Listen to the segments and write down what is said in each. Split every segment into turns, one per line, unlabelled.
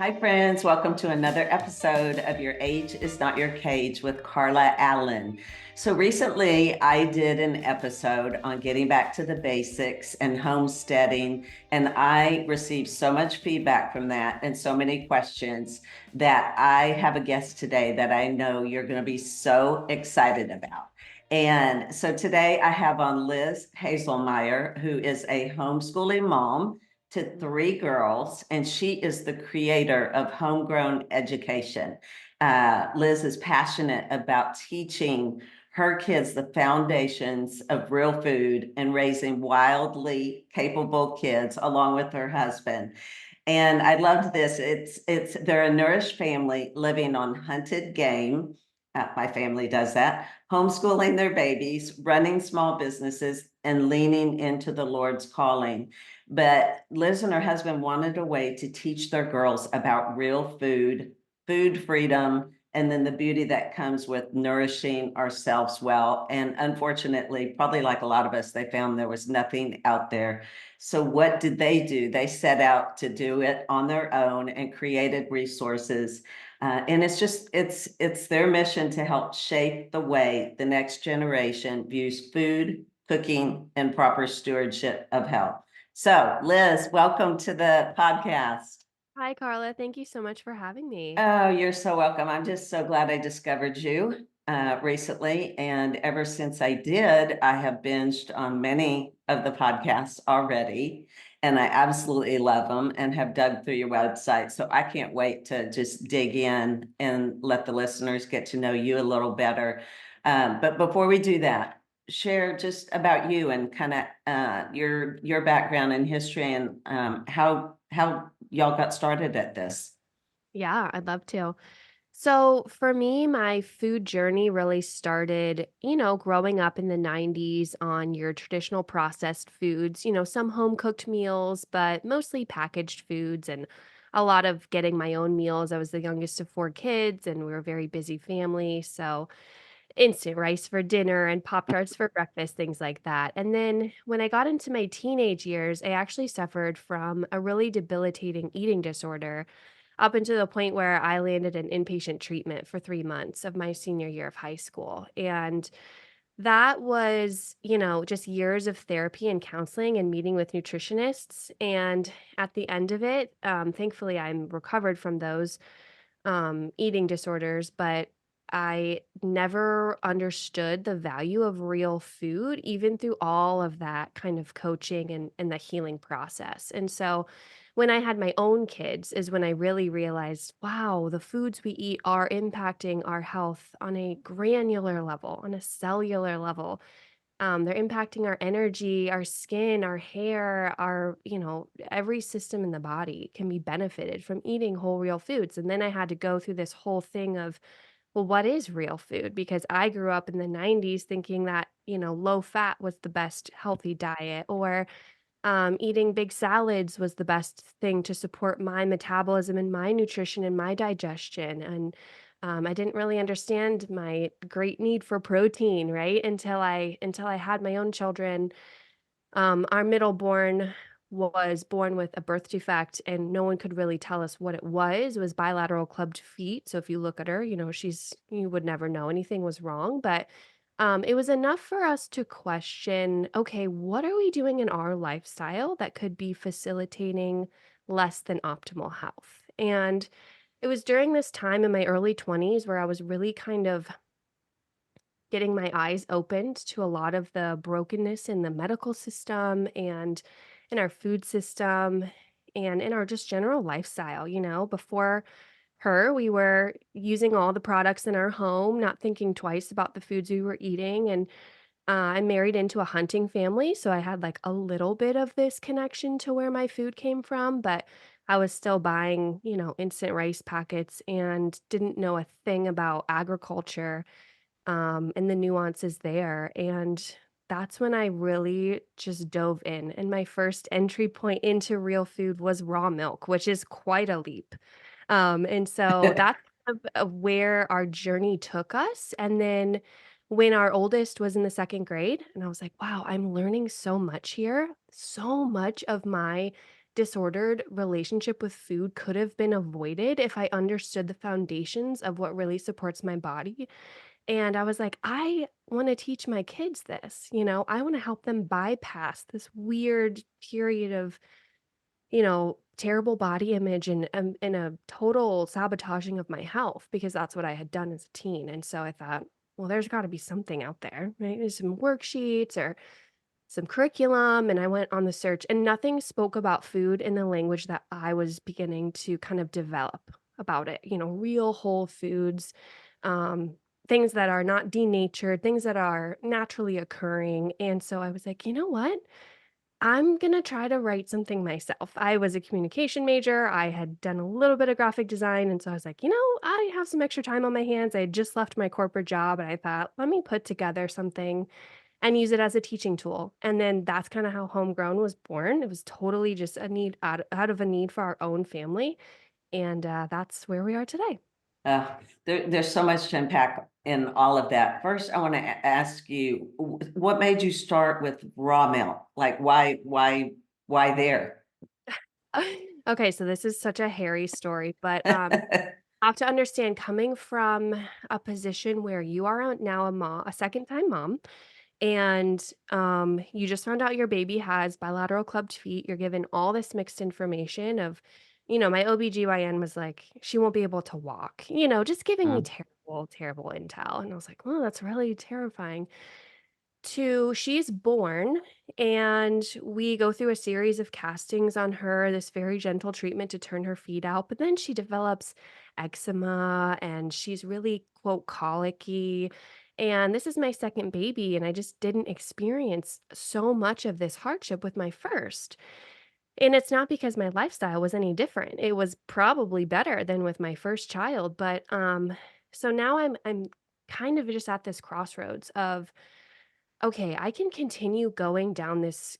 Hi, friends. Welcome to another episode of Your Age is Not Your Cage with Carla Allen. So, recently I did an episode on getting back to the basics and homesteading, and I received so much feedback from that and so many questions that I have a guest today that I know you're going to be so excited about. And so, today I have on Liz Haselmayer, who is a homeschooling mom to three girls, and she is the creator of Homegrown Education. Liz is passionate about teaching her kids the foundations of real food and raising wildly capable kids along with her husband. And I loved this. They're a nourished family living on hunted game. My family does that, homeschooling their babies, running small businesses, and leaning into the Lord's calling. But Liz and her husband wanted a way to teach their girls about real food, food freedom, and then the beauty that comes with nourishing ourselves well. And unfortunately, probably like a lot of us, they found there was nothing out there. So what did they do? They set out to do it on their own and created resources. And it's their mission to help shape the way the next generation views food, cooking, and proper stewardship of health. So, Liz, welcome to the podcast.
Hi, Carla. Thank you so much for having me.
Oh, you're so welcome. I'm just so glad I discovered you recently. And ever since I did, I have binged on many of the podcasts already. And I absolutely love them and have dug through your website. So I can't wait to just dig in and let the listeners get to know you a little better. But before we do that, share just about you and kind of your background and history and how y'all got started at this.
Yeah, I'd love to. So, for me, my food journey really started, growing up in the 90s on your traditional processed foods, some home cooked meals, but mostly packaged foods and a lot of getting my own meals. I was the youngest of four kids and we were a very busy family. So, instant rice for dinner and Pop Tarts for breakfast, things like that. And then when I got into my teenage years, I actually suffered from a really debilitating eating disorder up until the point where I landed in inpatient treatment for 3 months of my senior year of high school. And that was, just years of therapy and counseling and meeting with nutritionists. And at the end of it, thankfully, I'm recovered from those eating disorders, but I never understood the value of real food, even through all of that kind of coaching and the healing process. And so when I had my own kids is when I really realized, wow, the foods we eat are impacting our health on a granular level, on a cellular level. They're impacting our energy, our skin, our hair, every system in the body can be benefited from eating whole real foods. And then I had to go through this whole thing of, well, what is real food? Because I grew up in the 90s thinking that, low fat was the best healthy diet, or eating big salads was the best thing to support my metabolism and my nutrition and my digestion. And I didn't really understand my great need for protein, right? Until I had my own children. Our middle born was born with a birth defect, and no one could really tell us what it was. It was bilateral clubbed feet. So if you look at her, you would never know anything was wrong. But it was enough for us to question, okay, what are we doing in our lifestyle that could be facilitating less than optimal health? And it was during this time in my early 20s where I was really kind of getting my eyes opened to a lot of the brokenness in the medical system and in our food system and in our just general lifestyle. Before her, we were using all the products in our home, not thinking twice about the foods we were eating. And I married into a hunting family, so I had like a little bit of this connection to where my food came from, but I was still buying, instant rice packets and didn't know a thing about agriculture and the nuances there. And that's when I really just dove in. And my first entry point into real food was raw milk, which is quite a leap. And so that's kind of where our journey took us. And then when our oldest was in the second grade, and I was like, wow, I'm learning so much here. So much of my disordered relationship with food could have been avoided if I understood the foundations of what really supports my body. And I was like, I want to teach my kids this, I want to help them bypass this weird period of, terrible body image and a total sabotaging of my health because that's what I had done as a teen. And so I thought, well, there's got to be something out there, right? There's some worksheets or some curriculum. And I went on the search, and nothing spoke about food in the language that I was beginning to kind of develop about it, real whole foods, um, things that are not denatured, things that are naturally occurring. And so I was like, you know what? I'm going to try to write something myself. I was a communication major. I had done a little bit of graphic design. And so I was like, I have some extra time on my hands. I had just left my corporate job, and I thought, let me put together something and use it as a teaching tool. And then that's kind of how Homegrown was born. It was totally just a need out of a need for our own family. And that's where we are today.
There's so much to unpack in all of that. First, I want to ask you, what made you start with raw milk? Like, why there?
Okay, so this is such a hairy story, but I have to understand, coming from a position where you are now a mom, a second time mom, and you just found out your baby has bilateral clubbed feet. You're given all this mixed information of, my OBGYN was like, she won't be able to walk, just giving me
Mm,
terrible, terrible intel. And I was like, oh, that's really terrifying. To she's born, and we go through a series of castings on her, this very gentle treatment to turn her feet out, but then she develops eczema and she's really, quote, colicky. And this is my second baby, and I just didn't experience so much of this hardship with my first. And it's not because my lifestyle was any different. It was probably better than with my first child, but so now I'm kind of just at this crossroads of, okay, I can continue going down this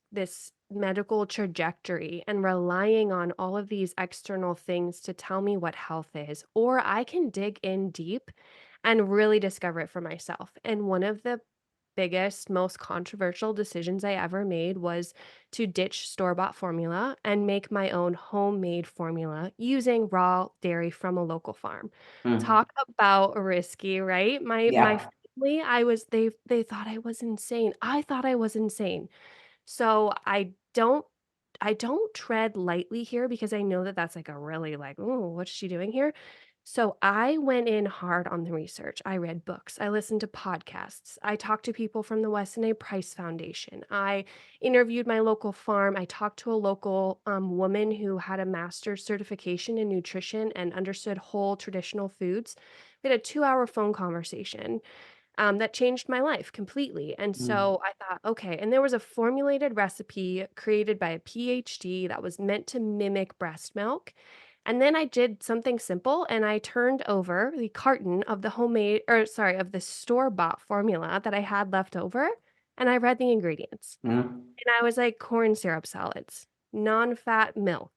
medical trajectory and relying on all of these external things to tell me what health is, or I can dig in deep and really discover it for myself. And one of the biggest, most controversial decisions I ever made was to ditch store-bought formula and make my own homemade formula using raw dairy from a local farm.
mm,
Talk about risky, right? My
yeah.
family, they thought I was insane. I thought I was insane. So I don't tread lightly here because I know that that's like a really like, "Ooh, what's she doing here?" So I went in hard on the research. I read books, I listened to podcasts, I talked to people from the Weston A. Price Foundation, I interviewed my local farm, I talked to a local, woman who had a master's certification in nutrition and understood whole traditional foods. We had a 2-hour phone conversation that changed my life completely. And
Mm,
so I thought, okay. And there was a formulated recipe created by a PhD that was meant to mimic breast milk. And then I did something simple, and I turned over the carton of the homemade, or sorry, of the store bought formula that I had left over. And I read the ingredients.
mm,
And I was like, corn syrup solids, non fat milk,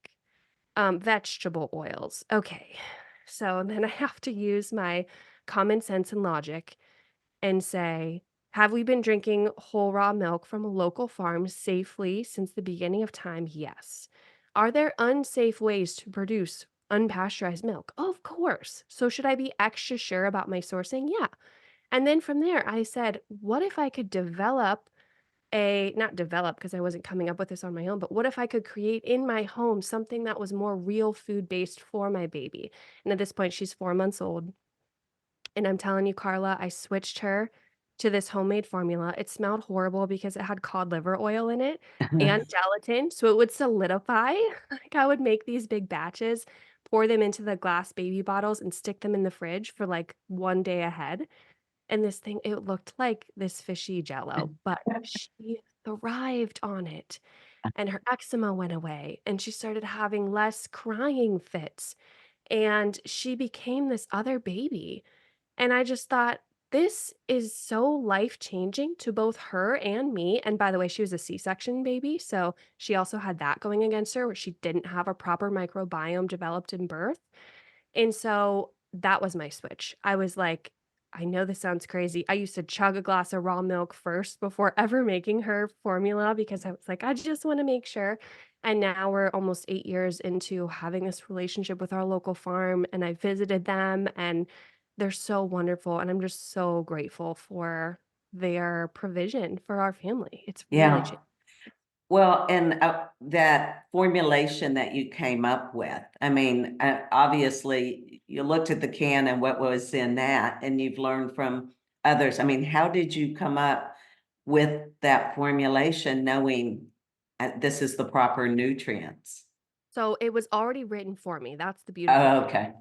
vegetable oils. Okay. So then I have to use my common sense and logic and say, have we been drinking whole raw milk from a local farm safely since the beginning of time? Yes. Are there unsafe ways to produce unpasteurized milk? Of course. So should I be extra sure about my sourcing? Yeah. And then from there, I said, what if I could develop not develop because I wasn't coming up with this on my own, but what if I could create in my home something that was more real food based for my baby? And at this point, she's 4 months old. And I'm telling you, Carla, I switched her to this homemade formula. It smelled horrible because it had cod liver oil in it and gelatin, so it would solidify. Like, I would make these big batches, pour them into the glass baby bottles, and stick them in the fridge for, like, 1 day ahead, and this thing, it looked like this fishy Jello, but she thrived on it, and her eczema went away, and she started having less crying fits, and she became this other baby. And I just thought, this is so life-changing to both her and me, and by the way, she was a C-section baby, so she also had that going against her, where she didn't have a proper microbiome developed in birth, and so that was my switch. I was like, I know this sounds crazy. I used to chug a glass of raw milk first before ever making her formula because I was like, I just wanna make sure. And now we're almost 8 years into having this relationship with our local farm, and I visited them, and they're so wonderful. And I'm just so grateful for their provision for our family. It's really
Yeah.
changed.
Well, and that formulation that you came up with, I mean, obviously you looked at the can and what was in that, and you've learned from others. I mean, how did you come up with that formulation knowing this is the proper nutrients?
So it was already written for me. That's the beautiful
Oh,
thing.
okay.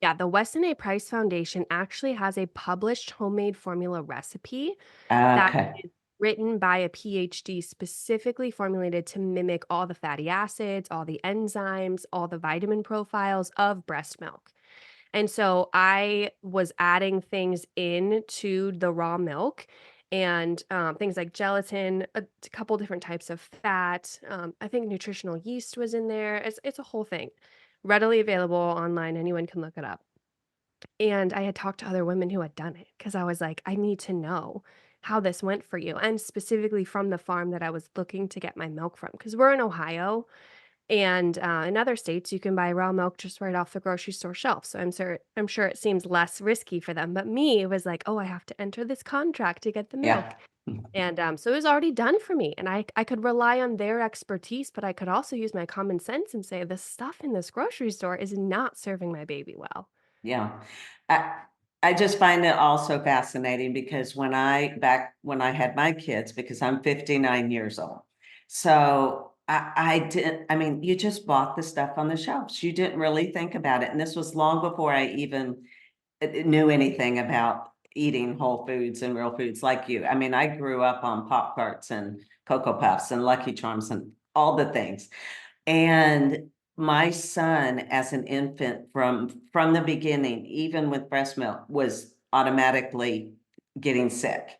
Yeah, the Weston A. Price Foundation actually has a published homemade formula recipe that
Okay.
is written by a PhD specifically formulated to mimic all the fatty acids, all the enzymes, all the vitamin profiles of breast milk. And so I was adding things into the raw milk and things like gelatin, a couple different types of fat. I think nutritional yeast was in there. It's a whole thing, readily available online. Anyone can look it up. And I had talked to other women who had done it because I was like, I need to know how this went for you, and specifically from the farm that I was looking to get my milk from. Because we're in Ohio, and, in other states, you can buy raw milk just right off the grocery store shelf, so I'm sure it seems less risky for them, but me, it was like, "Oh, I have to enter this contract to get the milk,"
Yeah.
and, so it was already done for me, and I could rely on their expertise, but I could also use my common sense and say, "The stuff in this grocery store is not serving my baby well."
Yeah. I I just find it also fascinating because back when I had my kids, because I'm 59 years old. So I didn't, I mean, you just bought the stuff on the shelves. You didn't really think about it. And this was long before I even knew anything about eating whole foods and real foods like you. I mean, I grew up on Pop Tarts and Cocoa Puffs and Lucky Charms and all the things. And my son, as an infant from the beginning, even with breast milk, was automatically getting sick.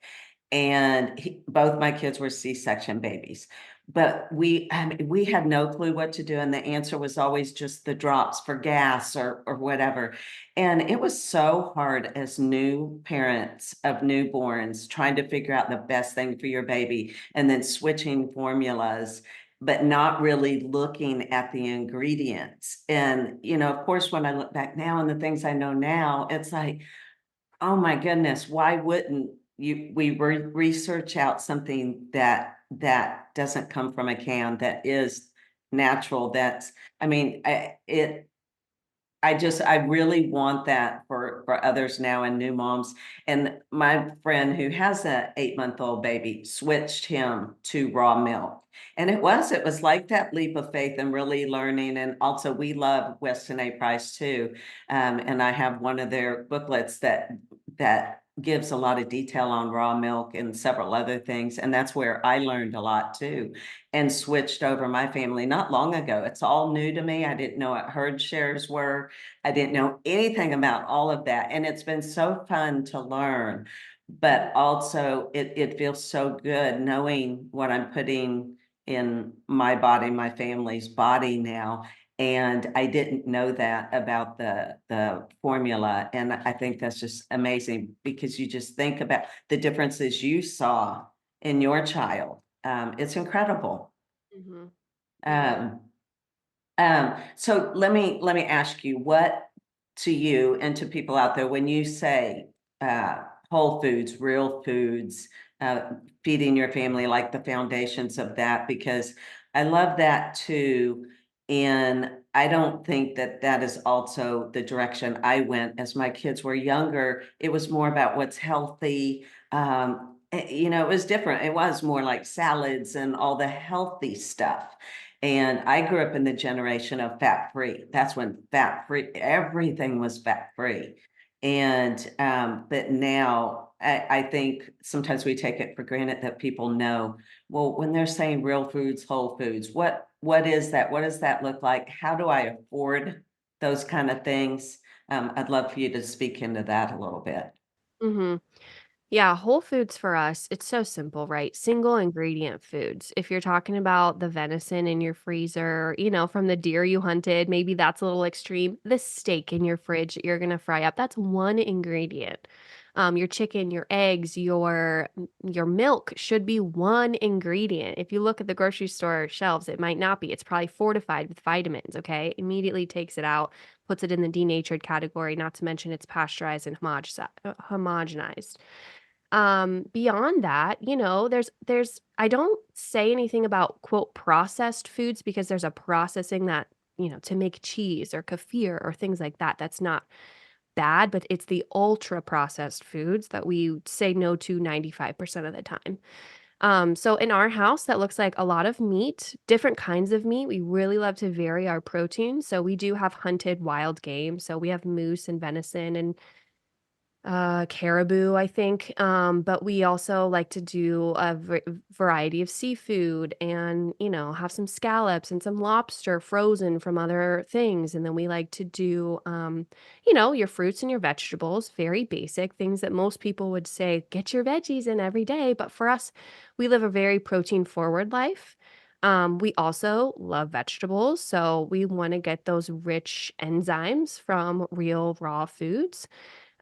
And both my kids were C-section babies. But I mean, we had no clue what to do. And the answer was always just the drops for gas or whatever. And it was so hard as new parents of newborns trying to figure out the best thing for your baby and then switching formulas, but not really looking at the ingredients. And, of course, when I look back now and the things I know now, it's like, oh my goodness, why wouldn't we research out something that doesn't come from a can, that is natural, I mean, I really want that for others now and new moms. And my friend who has a 8-month-old baby switched him to raw milk. And it was like that leap of faith and really learning. And also we love Weston A. Price too. And I have one of their booklets that gives a lot of detail on raw milk and several other things. And that's where I learned a lot too, and switched over my family not long ago. It's all new to me. I didn't know what herd shares were. I didn't know anything about all of that. And it's been so fun to learn, but also it feels so good knowing what I'm putting in my body, my family's body now. And I didn't know that about the formula. And I think that's just amazing because you just think about the differences you saw in your child. It's incredible.
Mhm. Mhm.
Um, so let me ask you, what to you and to people out there, when you say whole foods, real foods, uh, feeding your family, like the foundations of that, because I love that too. And I don't think that is also the direction I went as my kids were younger. It was more about what's healthy. It was different. It was more like salads and all the healthy stuff. And I grew up in the generation of fat free. That's when fat free, everything was fat free. And but now I think sometimes we take it for granted that people know, well, when they're saying real foods, whole foods, what is that? What does that look like? How do I afford those kind of things? I'd love for you to speak into that a little bit.
Mhm. Yeah, whole foods for us, it's so simple, right? Single ingredient foods. If you're talking about the venison in your freezer, from the deer you hunted, maybe that's a little extreme. The steak in your fridge that you're going to fry up, that's one ingredient. Your chicken, your eggs, your milk should be one ingredient. If you look at the grocery store shelves, it might not be. It's probably fortified with vitamins, okay? Immediately takes it out, puts it in the denatured category, not to mention it's pasteurized and homogenized. Beyond that, there's I don't say anything about quote processed foods because there's a processing that, to make cheese or kefir or things like that. That's not bad, but it's the ultra processed foods that we say no to 95% of the time. So in our house, that looks like a lot of meat, different kinds of meat. We really love to vary our protein. So we do have hunted wild game. So we have moose and venison and caribou, I think. But we also like to do a variety of seafood and, have some scallops and some lobster frozen from other things. And then we like to do, your fruits and your vegetables, very basic things that most people would say, get your veggies in every day. But for us, we live a very protein forward life. We also love vegetables. So we want to get those rich enzymes from real raw foods.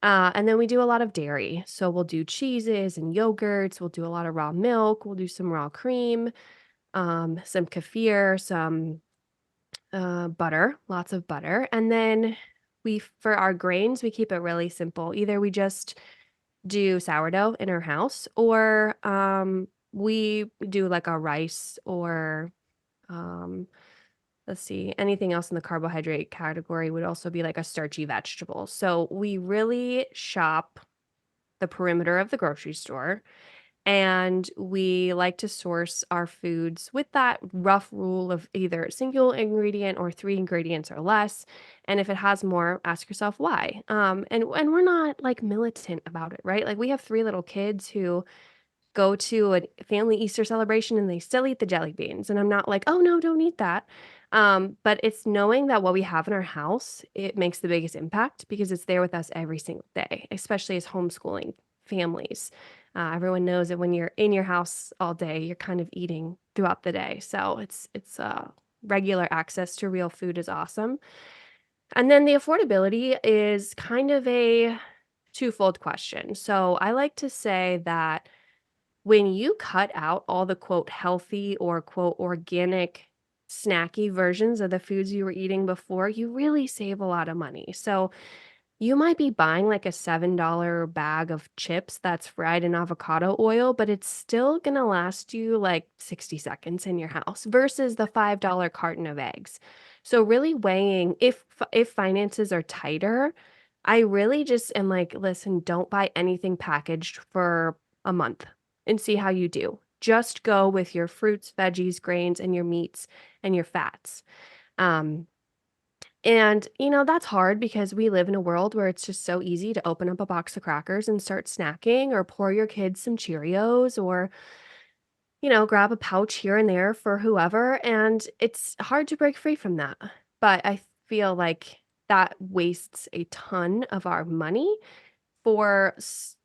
And then we do a lot of dairy. So we'll do cheeses and yogurts. We'll do a lot of raw milk. We'll do some raw cream, some kefir, some butter, lots of butter. And then for our grains, we keep it really simple. Either we just do sourdough in our house, or we do like a rice or um, let's see, anything else in the carbohydrate category would also be like a starchy vegetable. So we really shop the perimeter of the grocery store. And we like to source our foods with that rough rule of either single ingredient or three ingredients or less. And if it has more, ask yourself why. And we're not like militant about it, right? Like we have three little kids who go to a family Easter celebration and they still eat the jelly beans. And I'm not like, oh no, don't eat that. But it's knowing that what we have in our house, it makes the biggest impact because it's there with us every single day, especially as homeschooling families. Everyone knows that when you're in your house all day, you're kind of eating throughout the day. So it's regular access to real food is awesome. And then the affordability is kind of a twofold question. So I like to say that when you cut out all the quote healthy or quote organic snacky versions of the foods you were eating before, you really save a lot of money. So you might be buying like a $7 bag of chips that's fried in avocado oil, but it's still going to last you like 60 seconds in your house versus the $5 carton of eggs. So really weighing if finances are tighter, I really just am like, listen, don't buy anything packaged for a month and see how you do. Just go with your fruits, veggies, grains, and your meats and your fats. Um, and, that's hard because we live in a world where it's just so easy to open up a box of crackers and start snacking or pour your kids some Cheerios or, grab a pouch here and there for whoever. And it's hard to break free from that. But I feel like that wastes a ton of our money for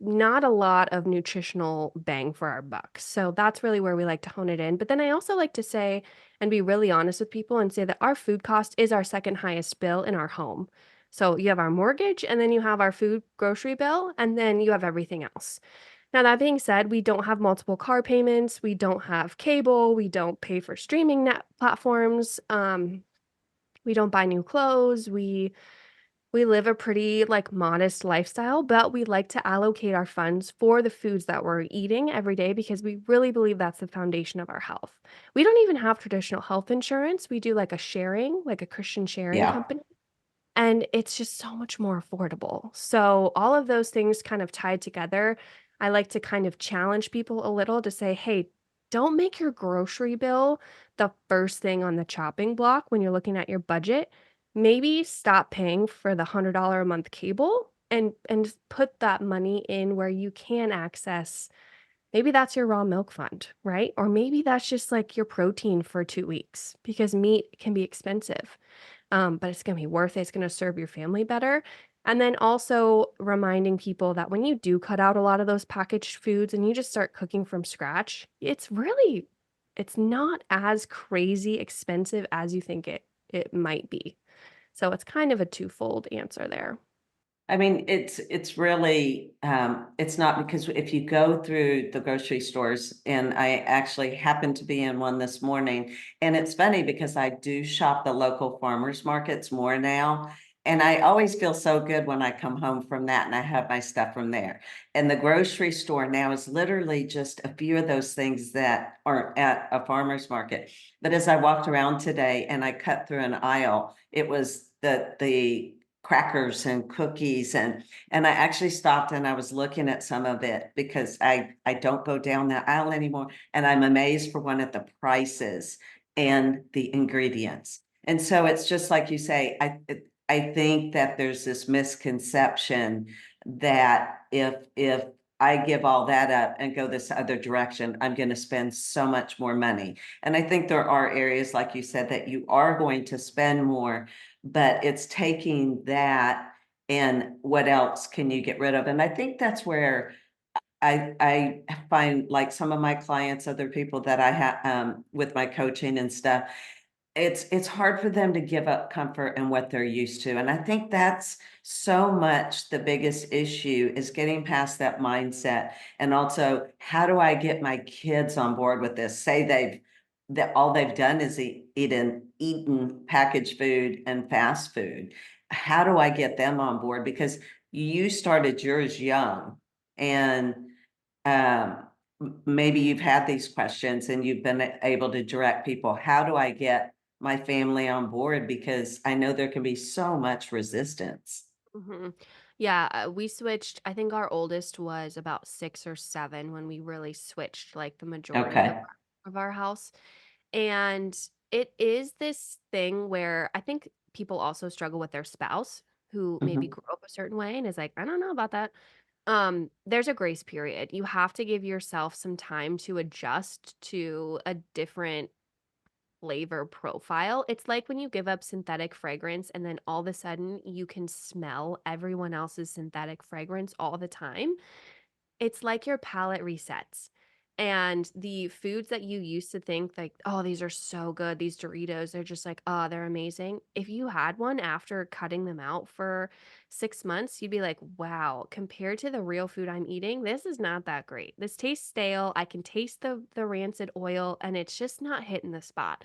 not a lot of nutritional bang for our buck. So that's really where we like to hone it in. But then I also like to say and be really honest with people and say that our food cost is our second highest bill in our home. So you have our mortgage and then you have our food grocery bill and then you have everything else. Now, that being said, we don't have multiple car payments. We don't have cable. We don't pay for streaming net platforms. We don't buy new clothes. We live a pretty, like, modest lifestyle, but we like to allocate our funds for the foods that we're eating every day because we really believe that's the foundation of our health. We don't even have traditional health insurance. We do like a Christian sharing
Yeah.
company. And it's just so much more affordable. So all of those things kind of tied together, I like to kind of challenge people a little to say, "Hey, don't make your grocery bill the first thing on the chopping block when you're looking at your budget. Maybe stop paying for the $100 a month cable and just put that money in where you can access. Maybe that's your raw milk fund, right? Or maybe that's just like your protein for 2 weeks because meat can be expensive, but it's gonna be worth it. It's gonna serve your family better. And then also reminding people that when you do cut out a lot of those packaged foods and you just start cooking from scratch, it's not as crazy expensive as you think it might be. So it's kind of a twofold answer there.
I mean, it's really it's not because if you go through the grocery stores, and I actually happened to be in one this morning, and it's funny because I do shop the local farmers markets more now. And I always feel so good when I come home from that and I have my stuff from there. And the grocery store now is literally just a few of those things that aren't at a farmer's market. But as I walked around today and I cut through an aisle, it was the crackers and cookies, and I actually stopped and I was looking at some of it because I don't go down that aisle anymore, and I'm amazed for one at the prices and the ingredients. And so it's just like you say, I think that there's this misconception that if I give all that up and go this other direction, I'm going to spend so much more money. And I think there are areas, like you said, that you are going to spend more, but it's taking that and what else can you get rid of? And I think that's where I find like some of my clients, other people that I have with my coaching and stuff, it's hard for them to give up comfort and what they're used to. And I think that's so much the biggest issue is getting past that mindset. And also, how do I get my kids on board with this? Say that all they've done is eaten packaged food and fast food. How do I get them on board? Because you started yours young, and um, maybe you've had these questions and you've been able to direct people. How do I get my family on board? Because I know there can be so much resistance.
Mhm. Yeah, we switched. I think our oldest was about 6 or 7 when we really switched, like, the majority
Okay.
of our house, and it is this thing where I think people also struggle with their spouse who maybe
Mhm.
grew up a certain way and is like, "I don't know about that." There's a grace period. You have to give yourself some time to adjust to a different flavor profile. It's like when you give up synthetic fragrance and then all of a sudden you can smell everyone else's synthetic fragrance all the time. It's like your palate resets. And the foods that you used to think like, oh, these are so good, these Doritos, they're just like, oh, they're amazing. If you had one after cutting them out for 6 months, you'd be like, wow, compared to the real food I'm eating, this is not that great. This tastes stale. I can taste the rancid oil and it's just not hitting the spot.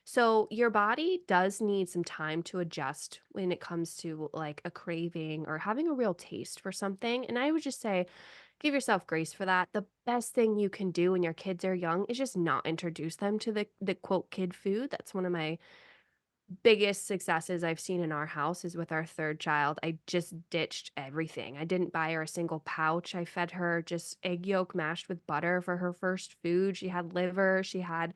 So your body does need some time to adjust when it comes to like a craving or having a real taste for something. And I would just say, give yourself grace for that. The best thing you can do when your kids are young is just not introduce them to the quote kid food. That's one of my biggest successes I've seen in our house is with our third child. I just ditched everything. I didn't buy her a single pouch. I fed her just egg yolk mashed with butter for her first food. She had liver, she had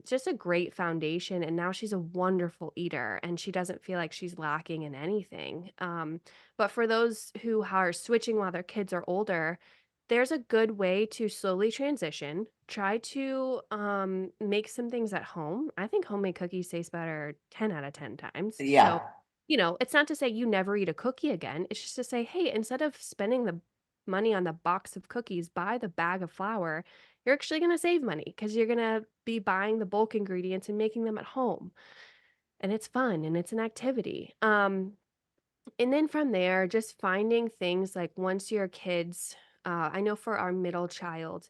just a great foundation, and now she's a wonderful eater, and she doesn't feel like she's lacking in anything. But for those who are switching while their kids are older, there's a good way to slowly transition. Try to, make some things at home. I think homemade cookies taste better 10 out of 10 times. So,
Yeah.
it's not to say you never eat a cookie again. It's just to say, "Hey, instead of spending the money on the box of cookies, buy the bag of flour. You're actually gonna save money because 'cause you're gonna be buying the bulk ingredients and making them at home, and it's fun and it's an activity. And then from there, just finding things like once your kids I know for our middle child,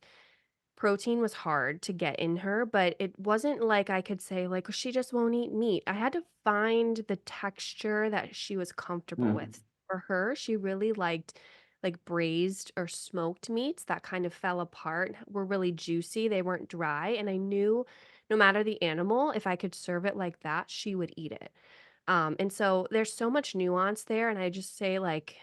protein was hard to get in her, but it wasn't like I could say, like, "She just won't eat meat." I had to find the texture that she was comfortable
Mm.
with. For her, she really liked, like, braised or smoked meats that kind of fell apart, were really juicy, they weren't dry, and I knew no matter the animal, if I could serve it like that, she would eat it. And so there's so much nuance there, and I just say, like,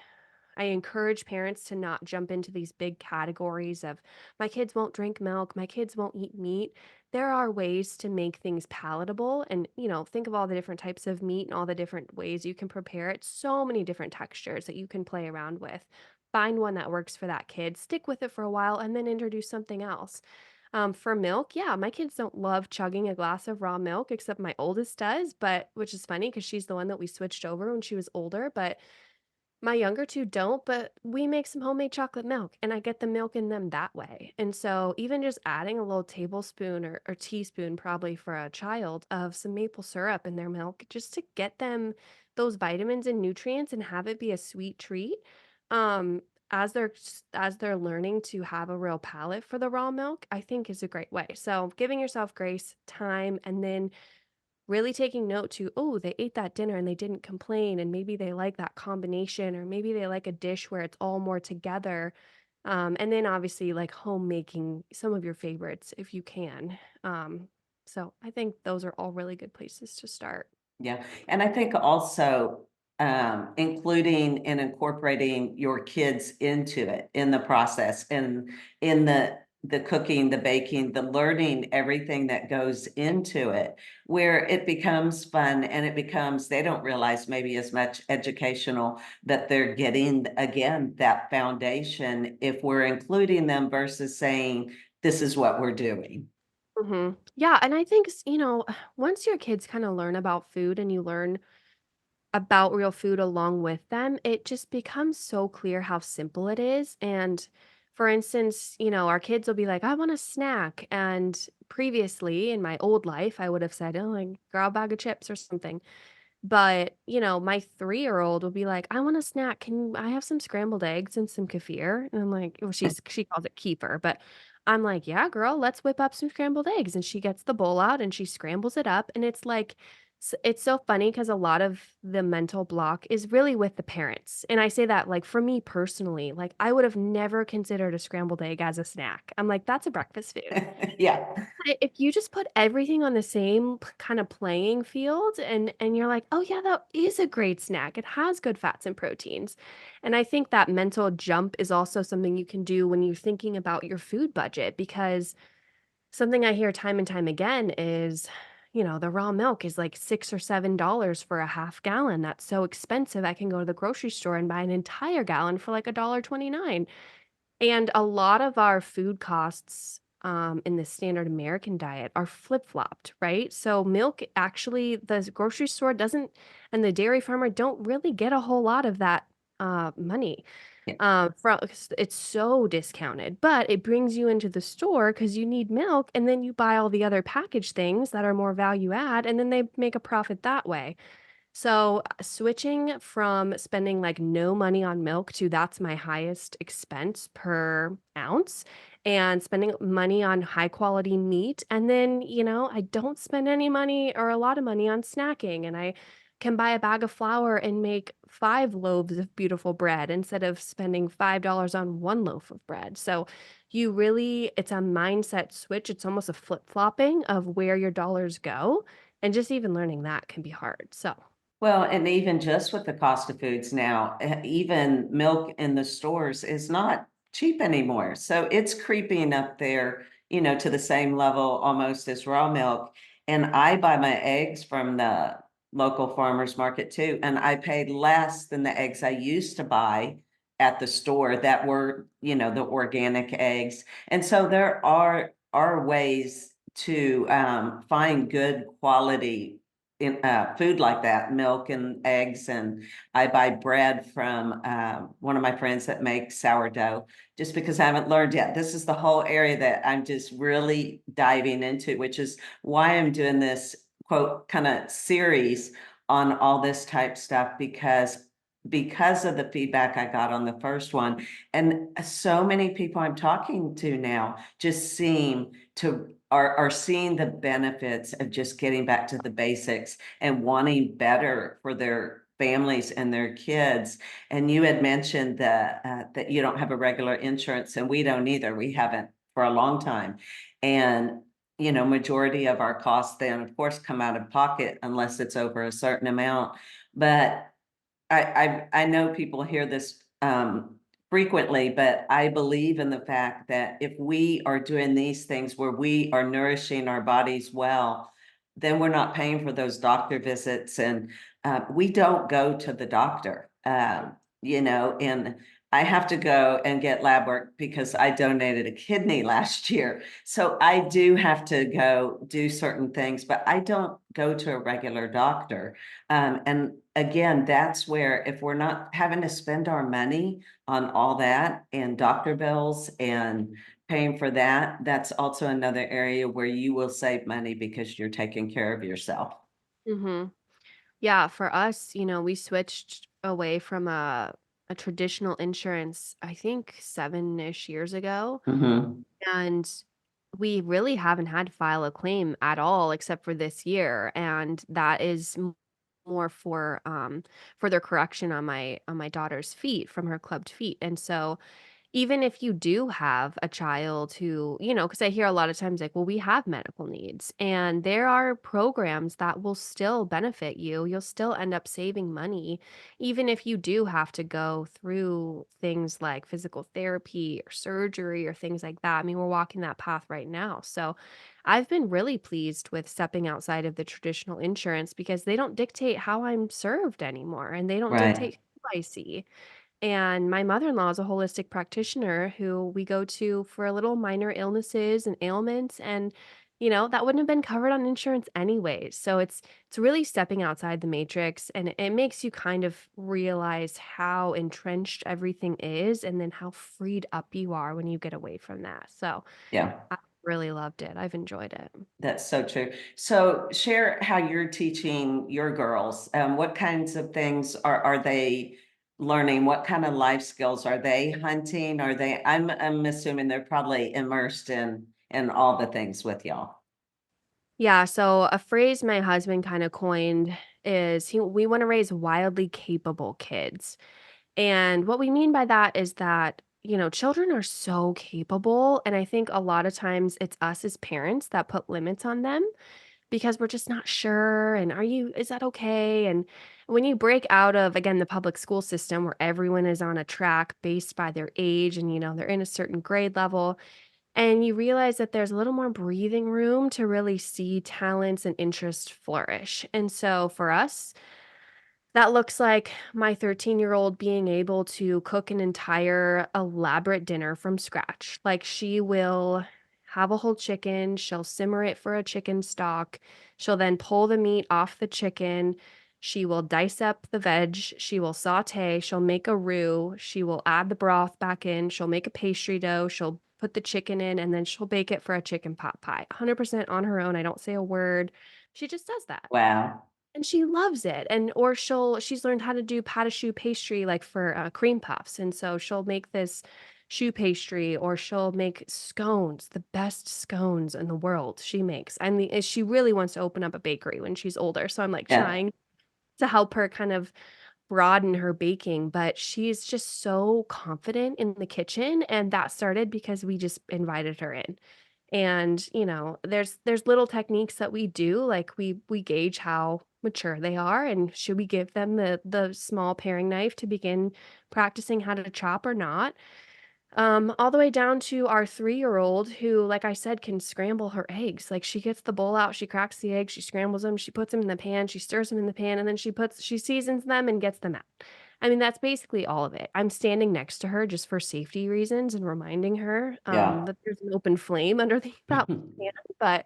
I encourage parents to not jump into these big categories of my kids won't drink milk, my kids won't eat meat. There are ways to make things palatable and, think of all the different types of meat and all the different ways you can prepare it. So many different textures that you can play around with. Find one that works for that kid, stick with it for a while, and then introduce something else. For milk, yeah, my kids don't love chugging a glass of raw milk, except my oldest does, but which is funny because she's the one that we switched over when she was older. But my younger 2 don't, but we make some homemade chocolate milk, and I get the milk in them that way, and so even just adding a little tablespoon or teaspoon probably for a child of some maple syrup in their milk just to get them those vitamins and nutrients and have it be a sweet treat, um, as they're learning to have a real palate for the raw milk, I think is a great way. So giving yourself grace, time, and then really taking note to, oh, they ate that dinner and they didn't complain, and maybe they like that combination, or maybe they like a dish where it's all more together. And then obviously like home making some of your favorites if you can. So I think those are all really good places to start.
Yeah, and I think also, including and incorporating your kids into it, in the process, and in the cooking, the baking, the learning, everything that goes into it, where it becomes fun and it becomes, they don't realize maybe as much educational that they're getting, again, that foundation if we're including them versus saying, this is what we're doing.
Yeah, and I think once your kids kind of learn about food and you learn about real food along with them, it just becomes so clear how simple it is. And for instance, our kids will be like, I want a snack. And previously in my old life, I would have said, oh, like, grab a bag of chips or something. But, my 3-year-old will be like, "I want a snack. Can I have some scrambled eggs and some kefir?" And I'm like, well, she calls it kefir, but I'm like, "Yeah, girl, let's whip up some scrambled eggs." And she gets the bowl out and she scrambles it up, and it's like it's so funny because a lot of the mental block is really with the parents. And I say that, like, for me personally, like, I would have never considered a scrambled egg as a snack. I'm like, "That's a breakfast food."
Yeah.
If you just put everything on the same kind of playing field, and you're like, "Oh yeah, that is a great snack. It has good fats and proteins." And I think that mental jump is also something you can do when you're thinking about your food budget, because something I hear time and time again is, the raw milk is like $6 or $7 for a half gallon. That's so expensive. I can go to the grocery store and buy an entire gallon for like $1.29. And a lot of our food costs, in the standard American diet are flip-flopped, right? So milk actually, the grocery store doesn't, and the dairy farmer don't really get a whole lot of that money.
Yeah.
From it's so discounted, but it brings you into the store because you need milk, and then you buy all the other packaged things that are more value add, and then they make a profit that way. So, switching from spending like no money on milk to that's my highest expense per ounce, and spending money on high quality meat. And then, I don't spend any money or a lot of money on snacking. And I can buy a bag of flour and make 5 loaves of beautiful bread instead of spending $5 on 1 loaf of bread. So, it's a mindset switch. It's almost a flip flopping of where your dollars go. And just even learning that can be hard. So,
Well, and even just with the cost of foods now, even milk in the stores is not cheap anymore. So it's creeping up there, to the same level almost as raw milk. And I buy my eggs from the local farmers market too. And I paid less than the eggs I used to buy at the store that were, the organic eggs. And so there are ways to find good quality in food like that, milk and eggs. And I buy bread from one of my friends that makes sourdough, just because I haven't learned yet. This is the whole area that I'm just really diving into, which is why I'm doing this quote kind of series on all this type stuff, because of the feedback I got on the first one. And so many people I'm talking to now just seem to are seeing the benefits of just getting back to the basics and wanting better for their families and their kids. And you had mentioned that you don't have a regular insurance, and we don't either. We haven't for a long time. And majority of our costs then, of course, come out of pocket unless it's over a certain amount. But I know people hear this frequently, but I believe in the fact that if we are doing these things where we are nourishing our bodies well, then we're not paying for those doctor visits, and we don't go to the doctor. And I have to go and get lab work because I donated a kidney last year. So I do have to go do certain things, but I don't go to a regular doctor. And again, that's where if we're not having to spend our money on all that and doctor bills and paying for that, that's also another area where you will save money because you're taking care of yourself.
mhm. Yeah, for us, we switched away from a traditional insurance, I think 7-ish years ago,
Hmm.
and we really haven't had to file a claim at all except for this year, and that is more for their correction on my daughter's feet from her clubbed feet. And so even if you do have a child who, because I hear a lot of times like, well, we have medical needs, and there are programs that will still benefit you. You'll still end up saving money, even if you do have to go through things like physical therapy or surgery or things like that. I mean, we're walking that path right now. So I've been really pleased with stepping outside of the traditional insurance because they don't dictate how I'm served anymore and they don't
Right.
dictate who I see. And my mother-in-law is a holistic practitioner who we go to for little minor illnesses and ailments, and that wouldn't have been covered on insurance anyways. So it's really stepping outside the matrix, and it makes you kind of realize how entrenched everything is and then how freed up you are when you get away from that. So
Yeah.
I really loved it. I've enjoyed it.
That's so true. So share how you're teaching your girls. What kinds of things are they learning? What kind of life skills are they hunting? Are they, I'm assuming they're probably immersed in all the things with y'all.
Yeah, so a phrase my husband kind of coined is we want to raise wildly capable kids. And what we mean by that is that, children are so capable. And I think a lot of times it's us as parents that put limits on them because we're just not sure. And is that okay? And when you break out of, again, the public school system where everyone is on a track based by their age and, they're in a certain grade level, and you realize that there's a little more breathing room to really see talents and interests flourish. And so for us, that looks like my 13-year-old being able to cook an entire elaborate dinner from scratch. Like, she will have a whole chicken, she'll simmer it for a chicken stock, she'll then pull the meat off the chicken, she will dice up the veg, she will saute, she'll make a roux, she will add the broth back in, she'll make a pastry dough, she'll put the chicken in, and then she'll bake it for a chicken pot pie. 100% on her own, I don't say a word. She just does that.
Wow.
And she loves it, and or she's learned how to do pâte à choux pastry, like, for, cream puffs, and so she'll make this choux pastry, or she'll make scones, the best scones in the world she makes, and she really wants to open up a bakery when she's older, so I'm, like,
Yeah.
trying to help her kind of broaden her baking, but she's just so confident in the kitchen, and that started because we just invited her in. And, there's little techniques that we do, like we gauge how mature they are and should we give them the small paring knife to begin practicing how to chop or not. All the way down to our 3-year-old who, like I said, can scramble her eggs. Like, she gets the bowl out, she cracks the eggs, she scrambles them, she puts them in the pan, she stirs them in the pan, and then she seasons them and gets them out. I mean, that's basically all of it. I'm standing next to her just for safety reasons and reminding her,
Yeah.
that there's an open flame underneath that pan, but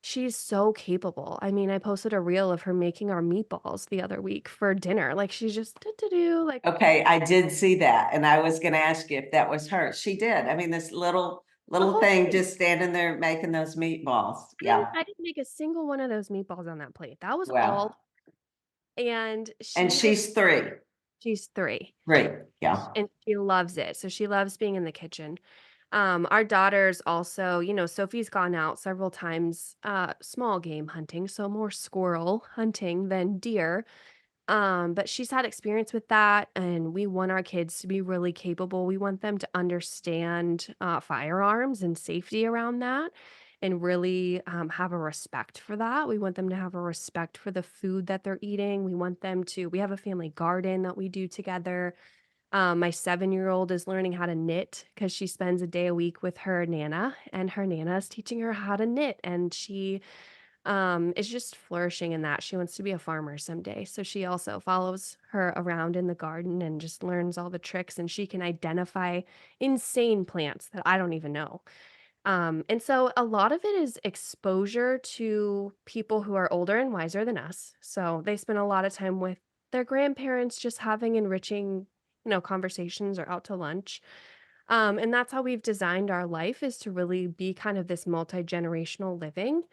she's so capable. I mean, I posted a reel of her making our meatballs the other week for dinner. Like, she's just do do do, like,
Okay, I did see that, and I was gonna ask you if that was her. She did. I mean, this
the
little
whole
thing
thing.
just standing there making those meatballs.
I didn't
Yeah.
I didn't make a single one of those meatballs on that plate. That was all,
Wow.
and
And
she just
she's 3.
she's 3,
3. Yeah.
and she loves it. So she loves being in the kitchen. Our daughters also, Sophie's gone out several times, small game hunting, so more squirrel hunting than deer. But she's had experience with that, and we want our kids to be really capable. We want them to understand firearms and safety around that and really have a respect for that. We want them to have a respect for the food that they're eating. We have a family garden that we do together. My 7-year-old is learning how to knit because she spends a day a week with her nana, and her nana is teaching her how to knit. And she is just flourishing in that. She wants to be a farmer someday. So she also follows her around in the garden and just learns all the tricks, and she can identify insane plants that I don't even know. And so a lot of it is exposure to people who are older and wiser than us. So they spend a lot of time with their grandparents just having enriching, conversations or out to lunch. And that's how we've designed our life, is to really be kind of this multi-generational living.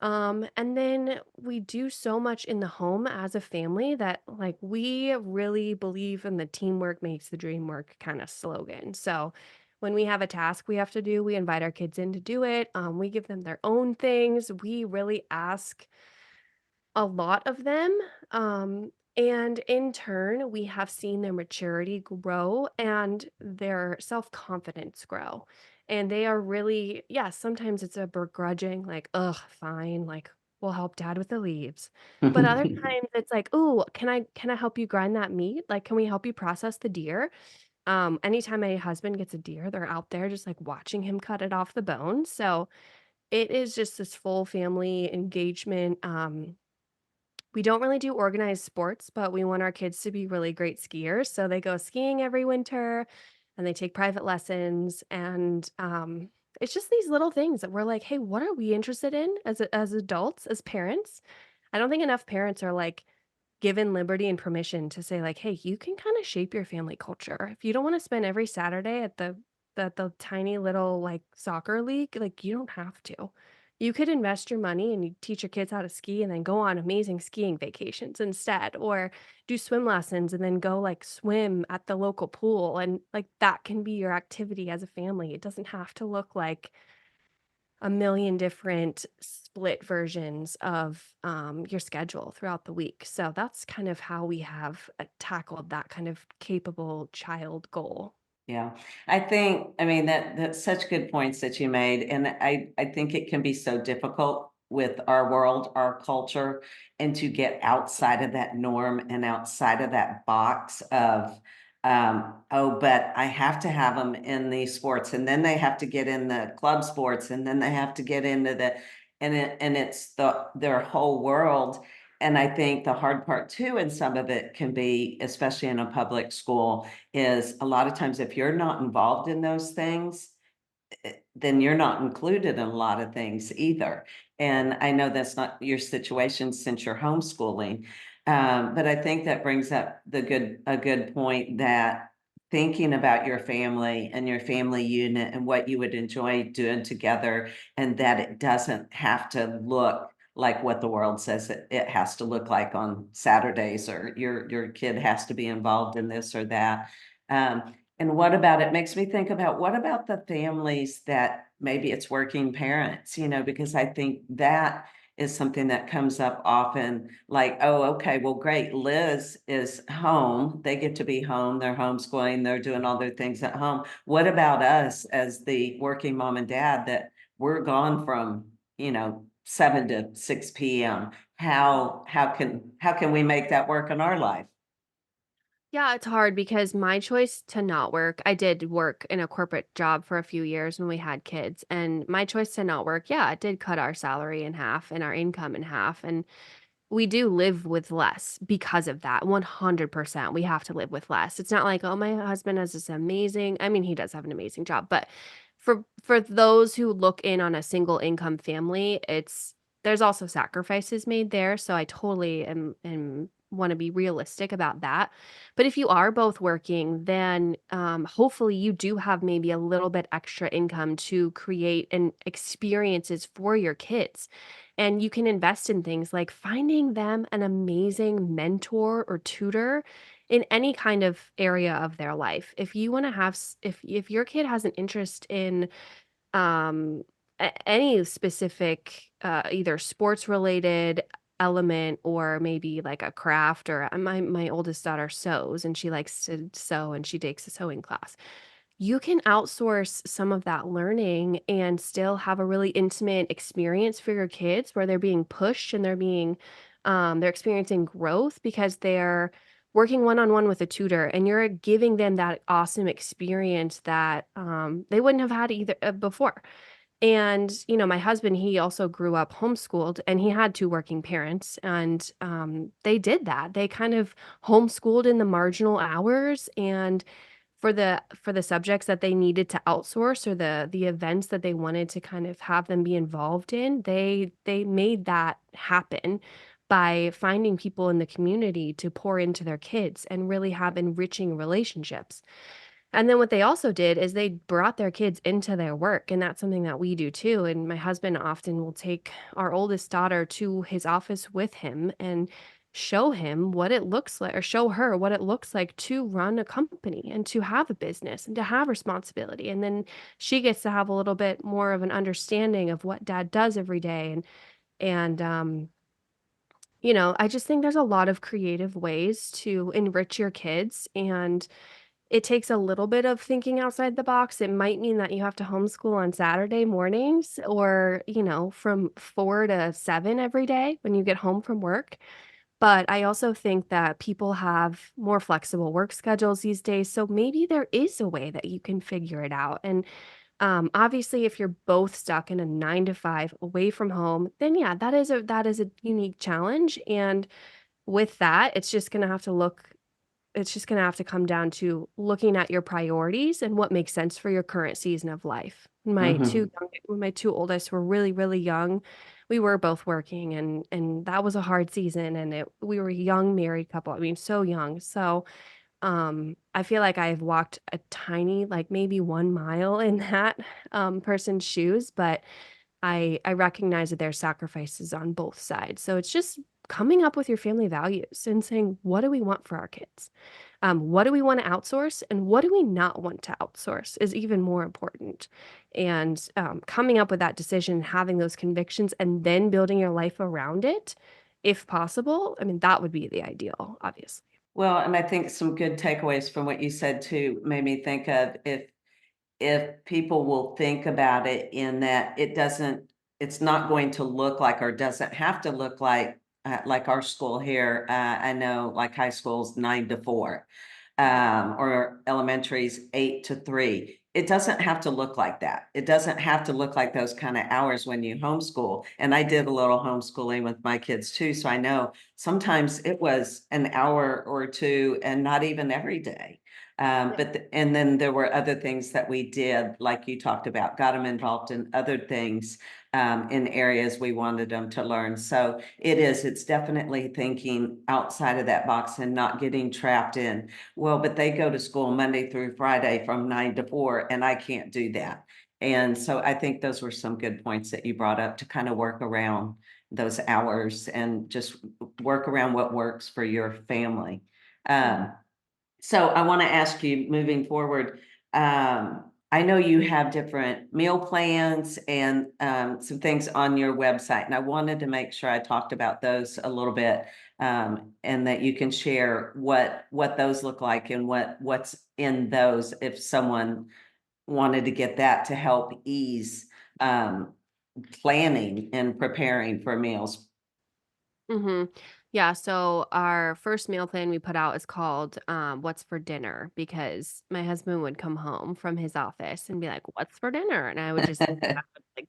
And then we do so much in the home as a family that like we really believe in the teamwork makes the dream work kind of slogan. So when we have a task we have to do, we invite our kids in to do it. We give them their own things. We really ask a lot of them. And in turn, we have seen their maturity grow and their self confidence grow. And they are really, yeah, sometimes it's a begrudging, like, ugh, fine, like, we'll help dad with the leaves. But other times it's like, oh, can I help you grind that meat? Like, can we help you process the deer? Anytime my husband gets a deer, they're out there just like watching him cut it off the bone. So it is just this full family engagement. We don't really do organized sports, but we want our kids to be really great skiers, so they go skiing every winter, and they take private lessons, and, it's just these little things that we're like, "Hey, what are we interested in as adults, as parents?" I don't think enough parents are, like, given liberty and permission to say like, "Hey, you can kinda shape your family culture. If you don't wanna spend every Saturday at the tiny little, like, soccer league, like, you don't have to. You could invest your money and you teach your kids how to ski and then go on amazing skiing vacations instead, or do swim lessons and then go, like, swim at the local pool, and, like, that can be your activity as a family. It doesn't have to look like a million different split versions of, your schedule throughout the week. So that's kind of how we have, tackled that kind of capable child goal.
Yeah, I mean, that's such good points that you made, and I think it can be so difficult with our world, our culture, and to get outside of that norm and outside of that box of, "Oh, but I have to have them in these sports, and then they have to get in the club sports, and then they have to get into the," and it's their whole world, and I think the hard part too, and some of it can be, especially in a public school, is a lot of times if you're not involved in those things, then you're not included in a lot of things either. And I know that's not your situation since you're homeschooling, but I think that brings up a good point that thinking about your family and your family unit and what you would enjoy doing together, and that it doesn't have to look like what the world says it has to look like on Saturdays, or your kid has to be involved in this or that. And what about it makes me think about what about the families that maybe it's working parents, because I think that is something that comes up often, like, oh, okay, well, great. Liz is home. They get to be home. They're homeschooling. They're doing all their things at home. What about us as the working mom and dad that we're gone from, 7 to 6 p.m.? How can we make that work in our life?
Yeah, it's hard because my choice to not work, I did work in a corporate job for a few years when we had kids, and my choice to not work, yeah, it did cut our salary in half and our income in half, and we do live with less because of that, 100%. We have to live with less. It's not like, "Oh, my husband has this amazing," I mean, he does have an amazing job, but for those who look in on a single income family, there's also sacrifices made there, so I totally am wanna be realistic about that. But if you are both working, then, hopefully you do have maybe a little bit extra income to create and experiences for your kids. And you can invest in things like finding them an amazing mentor or tutor in any kind of area of their life. If you want to have, if your kid has an interest in um, any specific, either sports related element or maybe like a craft, or my oldest daughter sews and she likes to sew and she takes a sewing class, you can outsource some of that learning and still have a really intimate experience for your kids where they're being pushed and they're experiencing growth because they're working one-on-one with a tutor and you're giving them that awesome experience that they wouldn't have had either before. And my husband, he also grew up homeschooled and he had two working parents, and they did that. They kind of homeschooled in the marginal hours, and for the subjects that they needed to outsource, or the events that they wanted to kind of have them be involved in, they made that happen by finding people in the community to pour into their kids and really have enriching relationships. And then what they also did is they brought their kids into their work, and that's something that we do too. And my husband often will take our oldest daughter to his office with him and show him what it looks like, or show her what it looks like to run a company and to have a business and to have responsibility. And then she gets to have a little bit more of an understanding of what dad does every day. And I just think there's a lot of creative ways to enrich your kids, and it takes a little bit of thinking outside the box. It might mean that you have to homeschool on Saturday mornings or, from 4 to 7 every day when you get home from work. But I also think that people have more flexible work schedules these days, so maybe there is a way that you can figure it out. And obviously, if you're both stuck in a 9 to 5 away from home, then yeah, that is a unique challenge. And with that, it's just gonna have to come down to looking at your priorities and what makes sense for your current season of life.
Hmm.
When my 2 oldest were really, really young, we were both working, and that was a hard season, and we were a young married couple, I mean, so young. So, I feel like I've walked a tiny, like, maybe 1 mile in that, person's shoes, but I recognize that there's sacrifices on both sides. So it's just coming up with your family values and saying, what do we want for our kids? What do we want to outsource? And what do we not want to outsource is even more important. And coming up with that decision, having those convictions, and then building your life around it, if possible. I mean, that would be the ideal, obviously.
Well, and I think some good takeaways from what you said too made me think of if people will think about it in that it's not going to look like or doesn't have to look like our school here. I know like high school's 9 to 4, or elementary's 8 to 3. It doesn't have to look like that. It doesn't have to look like those kind of hours when you homeschool. And I did a little homeschooling with my kids too. So I know sometimes it was an hour or two and not even every day. And then there were other things that we did, like you talked about, got them involved in other things, in areas we wanted them to learn. So it's definitely thinking outside of that box and not getting trapped in, well, but they go to school Monday through Friday from 9 to 4, and I can't do that. And so I think those were some good points that you brought up to kind of work around those hours and just work around what works for your family.
Mhm.
Um, so I want to ask you moving forward. I know you have different meal plans and some things on your website, and I wanted to make sure I talked about those a little bit, and that you can share what those look like and what's in those if someone wanted to get that to help ease um, planning and preparing for meals.
Mhm. Yeah, so our first meal plan we put out is called, "What's for dinner?" Because my husband would come home from his office and be like, "What's for dinner?" And I would just like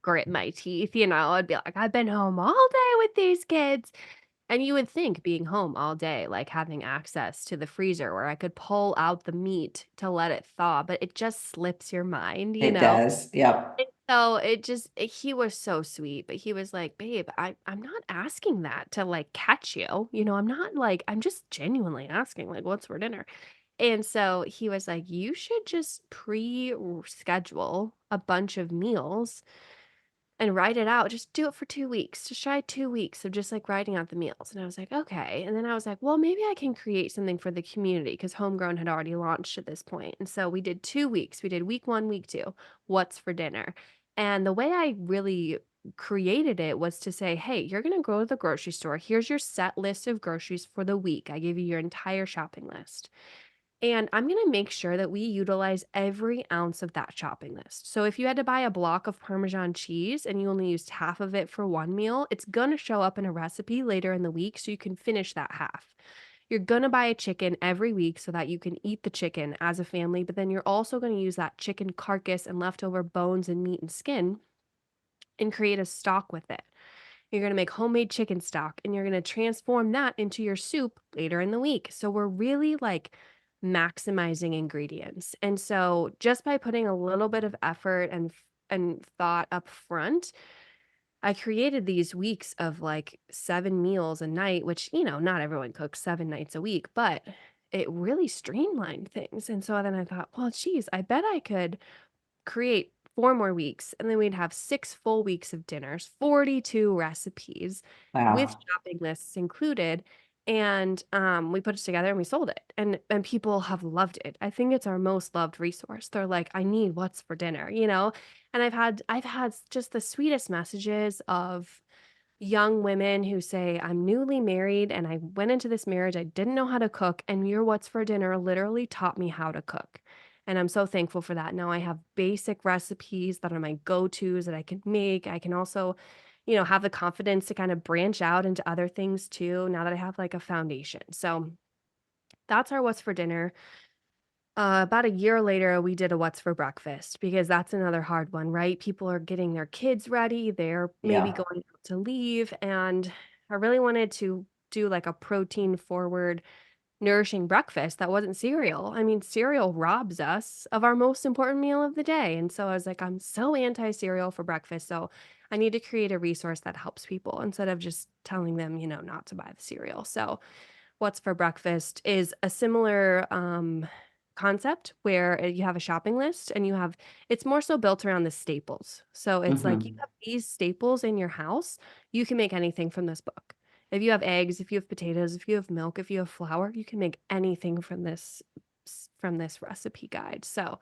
grit my teeth, I'd be like, "I've been home all day with these kids." And you would think being home all day, like having access to the freezer where I could pull out the meat to let it thaw, but it just slips your mind, you
It
know?
does. Yep.
And so he was so sweet, but he was like, "Babe, I'm not asking that to like catch you. I'm not like I'm just genuinely asking like what's for dinner." And so he was like, "You should just pre-schedule a bunch of meals and write it out. Just do it for 2 weeks. Just try 2 weeks of just, like, writing out the meals." And I was like, "Okay." And then I was like, "Well, maybe I can create something for the community," because Homegrown had already launched at this point. And so we did 2 weeks. We did week 1, week 2, what's for dinner. And the way I really created it was to say, "Hey, you're gonna go to the grocery store. Here's your set list of groceries for the week." I gave you your entire shopping list. And I'm going to make sure that we utilize every ounce of that shopping list. So if you had to buy a block of Parmesan cheese and you only used half of it for one meal, it's going to show up in a recipe later in the week so you can finish that half. You're going to buy a chicken every week so that you can eat the chicken as a family, but then you're also going to use that chicken carcass and leftover bones and meat and skin and create a stock with it. You're going to make homemade chicken stock and you're going to transform that into your soup later in the week. So we're really like maximizing ingredients. And so just by putting a little bit of effort and thought up front, I created these weeks of like 7 meals a night, which, not everyone cooks 7 nights a week, but it really streamlined things. And so then I thought, well, geez, I bet I could create 4 more weeks, and then we'd have 6 full weeks of dinners, 42 recipes with
Wow.
shopping lists included, and, we put it together and we sold it, and people have loved it. I think it's our most loved resource. They're like, "I need what's for dinner," you know? And I've had just the sweetest messages of young women who say, "I'm newly married and I went into this marriage, I didn't know how to cook, and your What's for Dinner literally taught me how to cook." And I'm so thankful for that. Now I have basic recipes that are my go-tos that I can make. I can also, have the confidence to kind of branch out into other things too, now that I have like a foundation. So that's our What's for Dinner. About a year later, we did a what's for breakfast because that's another hard one, right? People are getting their kids ready, they're maybe
Yeah.
going out to leave, and I really wanted to do like a protein forward, nourishing breakfast that wasn't cereal. I mean, cereal robs us of our most important meal of the day. And so I was like, I'm so anti cereal for breakfast. So I need to create a resource that helps people instead of just telling them, not to buy the cereal. So What's for Breakfast is a similar, concept where, you have a shopping list and it's more so built around the staples. So it's like you
Hmm.
have these staples in your house, you can make anything from this book. If you have eggs, if you have potatoes, if you have milk, if you have flour, you can make anything from this recipe guide. So,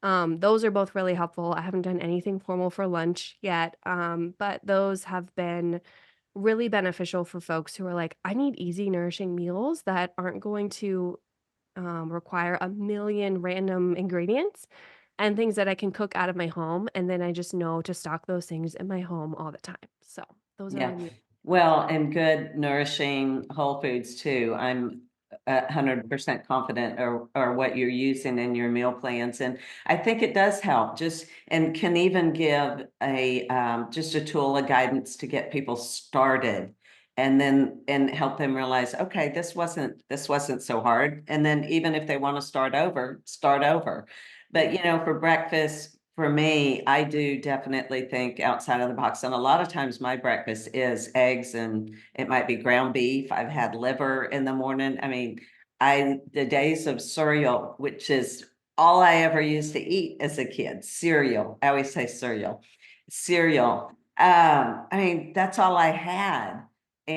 those are both really helpful. I haven't done anything formal for lunch yet, but those have been really beneficial for folks who are like, "I need easy, nourishing meals that aren't going to, require a million random ingredients and things that I can cook out of my home, and then I just know to stock those things in my home all the time." So, those are my
Yeah.
meal.
Well, and good nourishing whole foods too. I'm 100% confident or what you're using in your meal plans. And I think it does help just and can even give a just a tool, a guidance to get people started and then and help them realize, okay, this wasn't so hard. And then even if they want to start over, start over. But for breakfast, for me, I do definitely think outside of the box. And a lot of times my breakfast is eggs and it might be ground beef. I've had liver in the morning. I mean, the days of cereal, which is all I ever used to eat as a kid, cereal. I always say cereal. Cereal. I mean, that's all I had.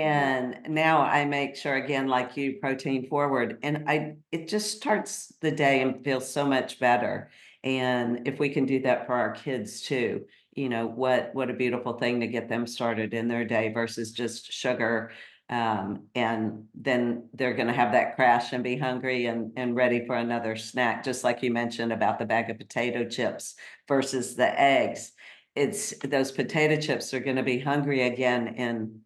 Mhm.
And now I make sure again, like you, protein forward. And it just starts the day and feels so much better. And if we can do that for our kids too, what a beautiful thing to get them started in their day versus just sugar. And then they're going to have that crash and be hungry and ready for another snack, just like you mentioned about the bag of potato chips versus the eggs. It's those potato chips are going to be hungry again in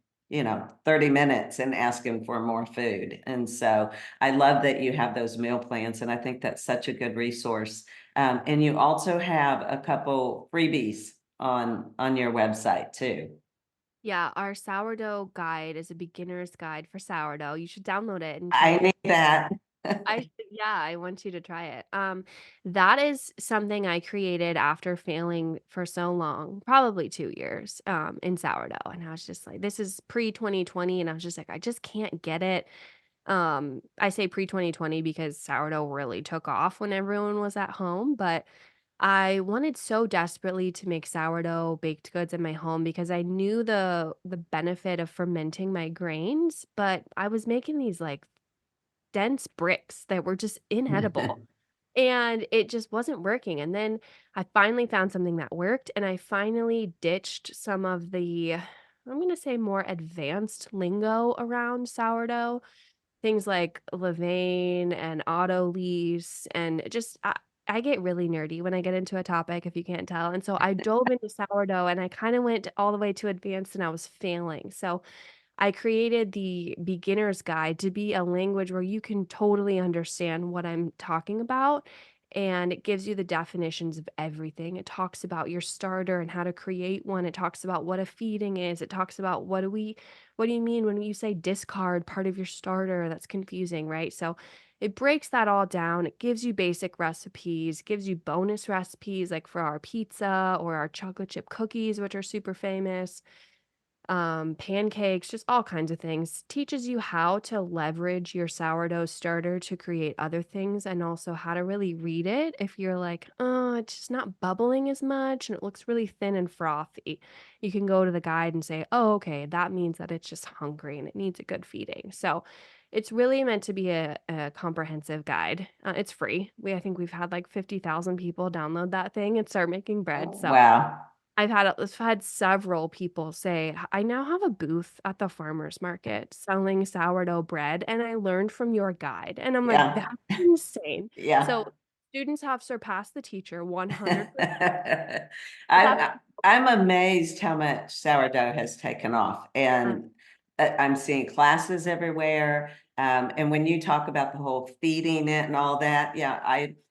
30 minutes and asking for more food. And so I love that you have those meal plans, and I think that's such a good resource. And you also have a couple freebies on your website too.
Yeah, our sourdough guide is a beginner's guide for sourdough. You should download it and try
I
it.
need that.
Yeah, I want you to try it. That is something I created after failing for so long, probably 2 years, in sourdough, and I was just like, this is pre-2020, and I was just like, I just can't get it. I say pre-2020 because sourdough really took off when everyone was at home, but I wanted so desperately to make sourdough baked goods in my home because I knew the benefit of fermenting my grains, but I was making these, like, dense bricks that were just inedible, and it just wasn't working, and then I finally found something that worked, and I finally ditched some of the, I'm gonna say, more advanced lingo around sourdough, things like levain and autolyse, and just I get really nerdy when I get into a topic, if you can't tell, and so I dove into sourdough, and I kinda went all the way to advanced, and I was failing, so I created the beginner's guide to be a language where you can totally understand what I'm talking about, and it gives you the definitions of everything. It talks about your starter and how to create one. It talks about what a feeding is. It talks about what do you mean when you say discard part of your starter? That's confusing, right? So it breaks that all down. It gives you basic recipes, gives you bonus recipes like for our pizza or our chocolate chip cookies, which are super famous. pancakes, just all kinds of things. Teaches you how to leverage your sourdough starter to create other things and also how to really read it. If you're like, oh, it's just not bubbling as much and it looks really thin and frothy, you can go to the guide and say, oh, okay, that means that it's just hungry and it needs a good feeding. So it's really meant to be a comprehensive guide. It's free. I think we've had like 50,000 people download that thing and start making bread.
Oh,
So
wow.
I've had several people say, I now have a booth at the farmer's market selling sourdough bread, and I learned from your guide." And I'm like,
Yeah.
"That's insane."
Yeah.
So, students have surpassed the teacher 100%. That's
I'm I'm amazed how much sourdough has taken off,
uh,
and I'm seeing classes everywhere. And when you talk about the whole feeding it and all that, yeah,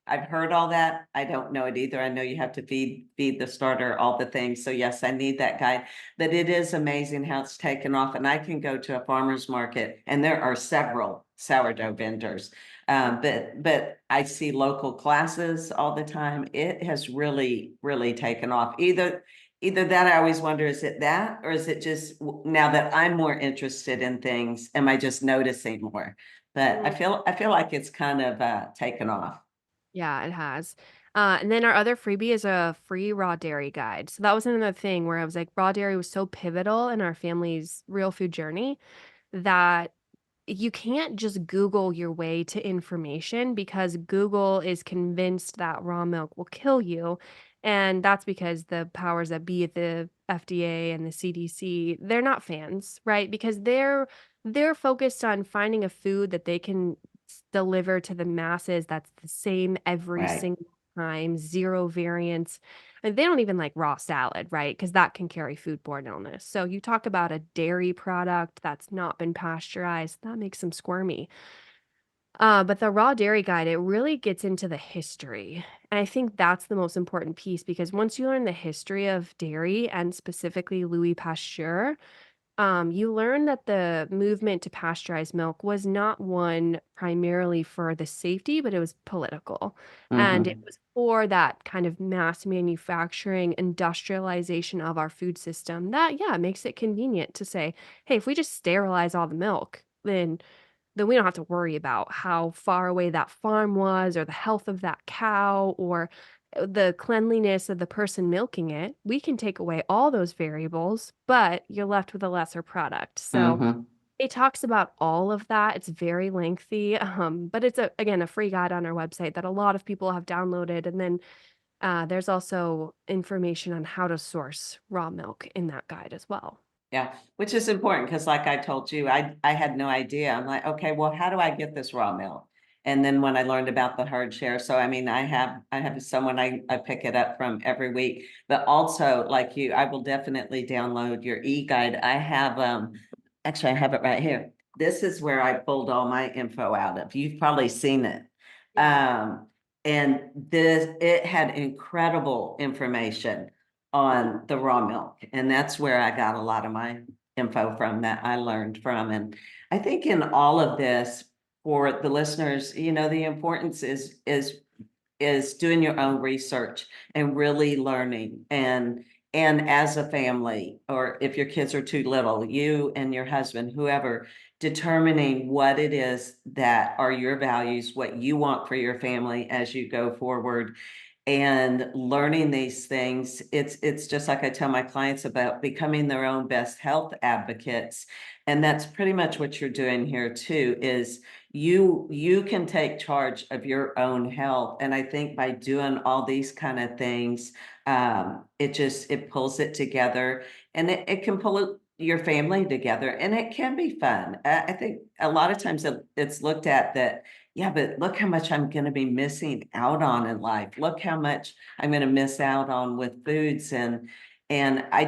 I've heard all that. I don't know it either. I know you have to feed the starter, all the things. So yes, I need that guide. But it is amazing how it's taken off. And I can go to a farmer's market, and there are several sourdough vendors. But I see local classes all the time. It has really, really taken off. Either that, I always wonder, is it that, or is it just now that I'm more interested in things, am I just noticing more? But I feel like it's kind of taken off.
Yeah, it has. And then our other freebie is a free raw dairy guide. So that was another thing where I was like, raw dairy was so pivotal in our family's real food journey that you can't just Google your way to information because Google is convinced that raw milk will kill you. And that's because the powers that be at the FDA and the CDC, they're not fans, right? Because they're focused on finding a food that they can deliver to the masses that's the same every
Right.
single time, zero variance. And they don't even like raw salad, right? Because that can carry foodborne illness. So you talk about a dairy product that's not been pasteurized, that makes them squirmy. But the raw dairy guide, it really gets into the history. And I think that's the most important piece because once you learn the history of dairy and specifically Louis Pasteur, you learn that the movement to pasteurize milk was not one primarily for the safety, but it was political. And it
Hmm.
was for that kind of mass manufacturing, industrialization of our food system that, yeah, makes it convenient to say, hey, if we just sterilize all the milk, then we don't have to worry about how far away that farm was or the health of that cow or the cleanliness of the person milking it. We can take away all those variables, but you're left with a lesser product. So
Hmm.
it talks about all of that. It's very lengthy, but it's again a free guide on our website that a lot of people have downloaded. And then there's also information on how to source raw milk in that guide as well.
Yeah, which is important because, like I told you, I had no idea. I'm like, okay, well, how do I get this raw milk? And then when I learned about the herd share, so I mean, I have someone I pick it up from every week, but also like you, I will definitely download your e-guide. Actually, I have it right here. This is where I pulled all my info out of. You've probably seen it.
Yeah.
And it had incredible information on the raw milk. And that's where I got a lot of my info from that I learned from. And I think in all of this, for the listeners, the importance is doing your own research and really learning, and as a family, or if your kids are too little, you and your husband, whoever, determining what it is that are your values, what you want for your family as you go forward, and learning these things. It's just like I tell my clients about becoming their own best health advocates. And that's pretty much what you're doing here too, is you can take charge of your own health. And I think by doing all these kind of things, it pulls it together, and it can pull your family together, and it can be fun. I think a lot of times it's looked at that, yeah, but look how much I'm going to be missing out on in life. Look how much I'm going to miss out on with foods. And I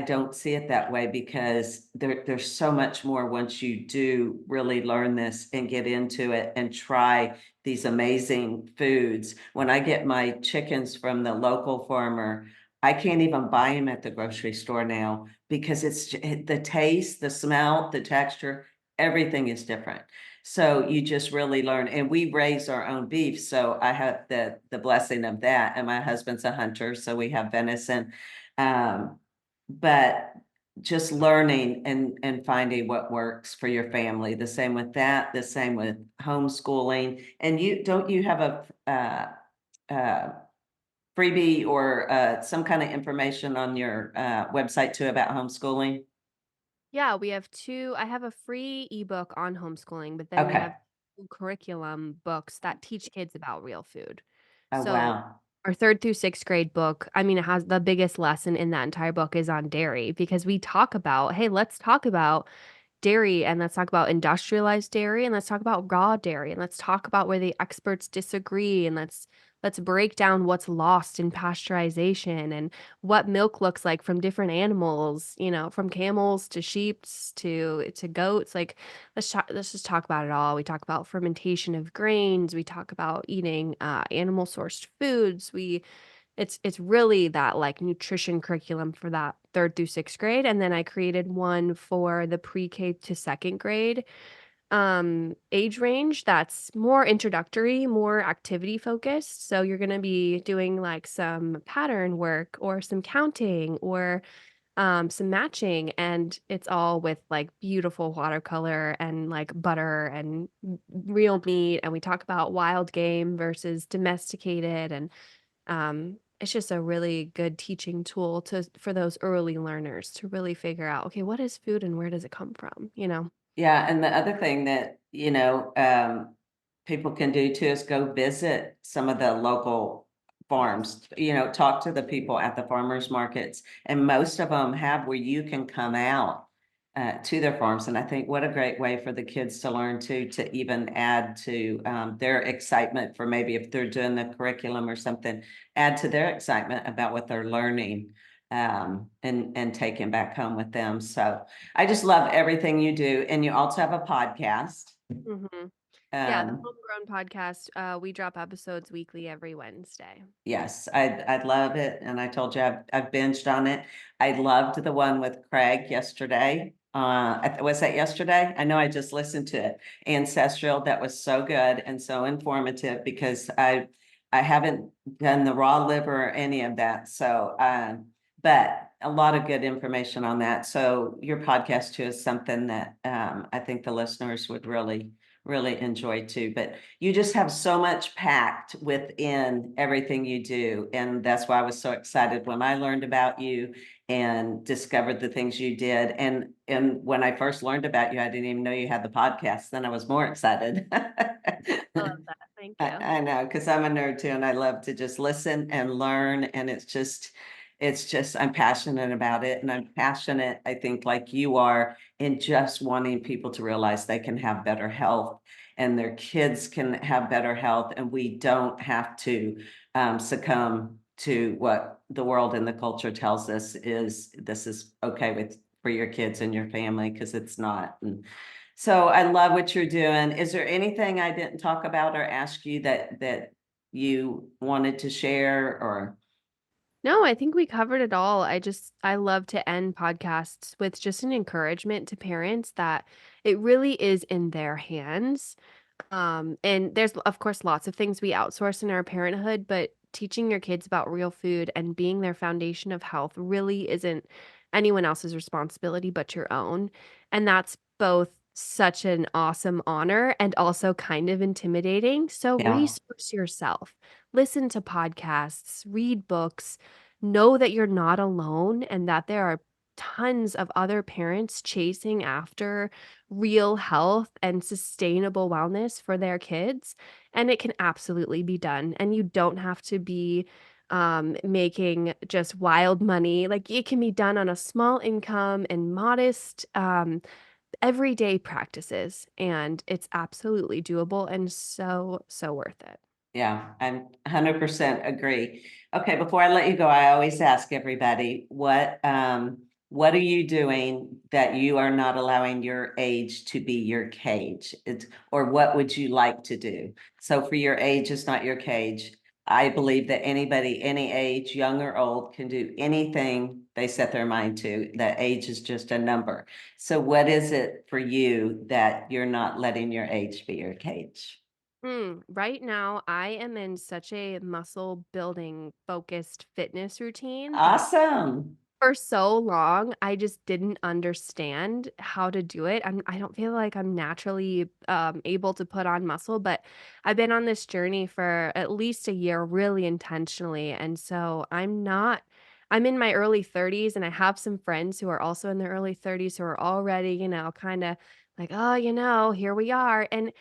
don't see it that way, because there's so much more once you do really learn this and get into it and try these amazing foods. When I get my chickens from the local farmer, I can't even buy them at the grocery store now, because the taste, the smell, the texture, everything is different. So you just really learn. And we raise our own beef, so I have the blessing of that. And my husband's a hunter, so we have venison. Um, but just learning and finding what works for your family. The same with that, the same with homeschooling. And you have a freebie or some kind of information on your website too about homeschooling?
Yeah, we have 2 I have a free ebook on homeschooling, but then we
Okay.
have 2 curriculum books that teach kids about real food.
Oh,
So,
wow.
our 3rd through 6th grade book, I mean, it has the biggest lesson in that entire book is on dairy because we talk about, "Hey, let's talk about dairy and let's talk about industrialized dairy and let's talk about raw dairy and let's talk about where the experts disagree and let's break down what's lost in pasteurization and what milk looks like from different animals, from camels to sheeps to goats. Like let's just talk about it all. We talk about fermentation of grains, we talk about eating animal sourced foods. It's really that, like, nutrition curriculum for that 3rd through 6th grade, and then I created one for the pre-K to 2nd grade, age range that's more introductory, more activity focused, so you're gonna be doing, like, some pattern work or some counting or, some matching, and it's all with, like, beautiful watercolor and, like, butter and real meat, and we talk about wild game versus domesticated, and it's just a really good teaching tool to for those early learners to really figure out, okay, what is food and where does it come from, you know?
Yeah, and the other thing that, people can do too is go visit some of the local farms, talk to the people at the farmers markets, and most of them have where you can come out to their farms. And I think what a great way for the kids to learn to even add to their excitement for maybe if they're doing the curriculum or something, add to their excitement about what they're learning and taking back home with them. So I just love everything you do. And you also have a podcast.
Mhm. Yeah, the
Um,
Homegrown podcast, we drop episodes weekly every Wednesday.
yes, I'd love it. And I told you I've binged on it. I loved the one with Craig yesterday. Was that yesterday? I know I just listened to it. Ancestral, that was so good and so informative because I haven't done the raw liver or any of that. So but a lot of good information on that. So your podcast too is something that I think the listeners would really enjoy too. But you just have so much packed within everything you do. And that's why I was so excited when I learned about you and discovered the things you did. And when I first learned about you, I didn't even know you had the podcast. Then I was more excited.
I love that. Thank
I,
you.
I know, because I'm a nerd too, and I love to just listen and learn. And it's just, I'm passionate about it. And I'm passionate, I think, like you are, in just wanting people to realize they can have better health and their kids can have better health. And we don't have to succumb to what the world and the culture tells us is this is okay with for your kids and your family, because it's not. And so I love what you're doing. Is there anything I didn't talk about or ask you that you wanted to share or?
No, I think we covered it all. I love to end podcasts with just an encouragement to parents that it really is in their hands. And there's of course lots of things we outsource in our parenthood, but teaching your kids about real food and being their foundation of health really isn't anyone else's responsibility but your own. And that's both such an awesome honor and also kind of intimidating. So
Yeah.
resource yourself. Listen to podcasts, read books, know that you're not alone and that there are tons of other parents chasing after real health and sustainable wellness for their kids, and it can absolutely be done, and you don't have to be, making just wild money, like, it can be done on a small income and modest, everyday practices, and it's absolutely doable and so, so worth it.
Yeah, I'm 100% agree. Okay, before I let you go, I always ask everybody, what are you doing that you are not allowing your age to be your cage? Or what would you like to do? So for your age is not your cage. I believe that anybody, any age, young or old, can do anything they set their mind to. That age is just a number. So what is it for you that you're not letting your age be your cage?
Right now, I am in such a muscle building focused fitness routine that
Awesome.
For so long, I just didn't understand how to do it. I don't feel like I'm naturally, able to put on muscle, but I've been on this journey for at least a year really intentionally, and so I'm in my early 30s, and I have some friends who are also in their early 30s who are already, kinda like, "Oh, here we are," and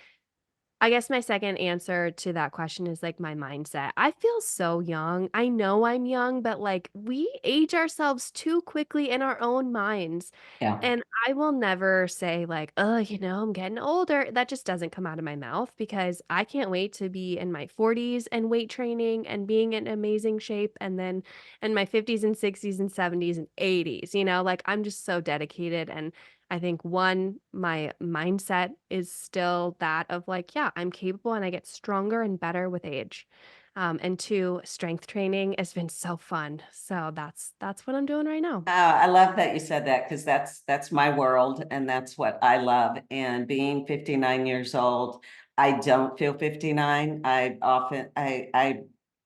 I guess my second answer to that question is like my mindset. I feel so young. I know I'm young, but like we age ourselves too quickly in our own minds.
Yeah.
And I will never say like, "Oh, I'm getting older." That just doesn't come out of my mouth because I can't wait to be in my 40s and weight training and being in amazing shape and then in my 50s and 60s and 70s and 80s, like I'm just so dedicated and I think one, my mindset is still that of like, yeah, I'm capable and I get stronger and better with age. And two, strength training has been so fun. So that's what I'm doing right now.
I love that you said that because that's my world and that's what I love. And being 59 years old, I don't feel 59.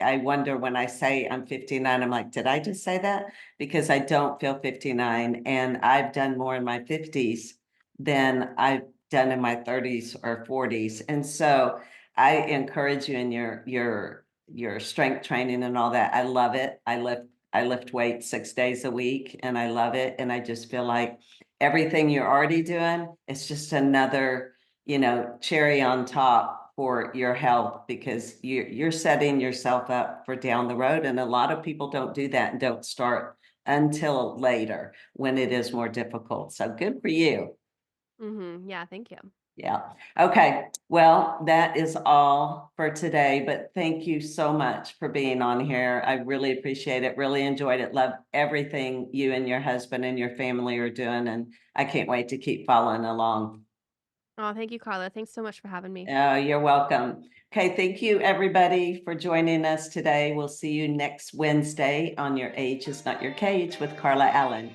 I wonder when I say I'm 59, I'm like, did I just say that? Because I don't feel 59, and I've done more in my 50s than I've done in my 30s or 40s. And so I encourage you in your strength training and all that. I love it. I lift weights 6 days a week and I love it. And I just feel like everything you're already doing is just another, cherry on top for your health because you're setting yourself up for down the road. And a lot of people don't do that and don't start until later when it is more difficult. So good for you.
Yeah, thank you.
Yeah. Okay. Well, that is all for today, but thank you so much for being on here. I really appreciate it. Really enjoyed it. Love everything you and your husband and your family are doing. And I can't wait to keep following along.
Oh, thank you, Carla. Thanks so much for having me.
You're welcome. Okay. Thank you, everybody, for joining us today. We'll see you next Wednesday on Your Age is Not Your Cage with Carla Allen.